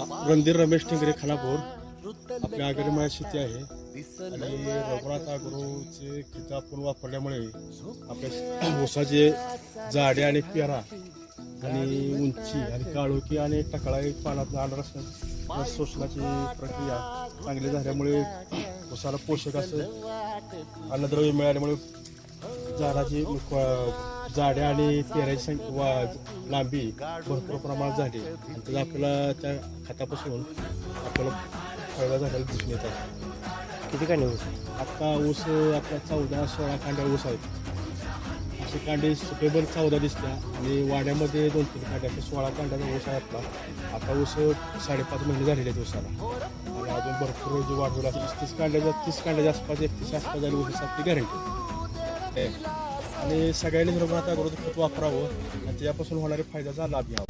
रणधीर रमेश टिंगरे खानापूर आपल्या आगरीमाळ्यात शेती आहे आणि रघुनाथ अग्रोचे खतं आपण वापरल्यामुळे आपल्या ऊसाचे जाडे आणि पेरा आणि उंची आणि काळोखी आणि टकळा एक पानात आलं शोषणाची प्रक्रिया चांगली झाल्यामुळे ऊसाला पोषक असं अन्नद्रव्य मिळाल्यामुळे झाडाची जाड्या आणि पेराची लांबी भरपूर प्रमाणात झाली आणि त्याचा आपल्याला त्या खतापासून आपल्याला फायदा झालेला दिसून येत आहे. किती कांडे ऊस? आता ऊस आपला 14-16 कांड्या ऊस आहेत. असे कांडे सुपेबर 14 दिसल्या आणि वाड्यामध्ये 2-3 कांड्या, 16 कांड्याचा ऊस आहे आपला. आता ऊस 5.5 महिने झालेले आहेत ऊसाला आणि अजून भरपूर जे वाढवलं 30 कांड्याच्या आसपास 31 आसपास झाली ऊस आपली गॅरंटी. आणि सगळ्यांनी रघुनाथ अग्रोचं खत वापरावं आणि त्याच्यापासून होणारे फायद्याचा लाभ घ्यावा.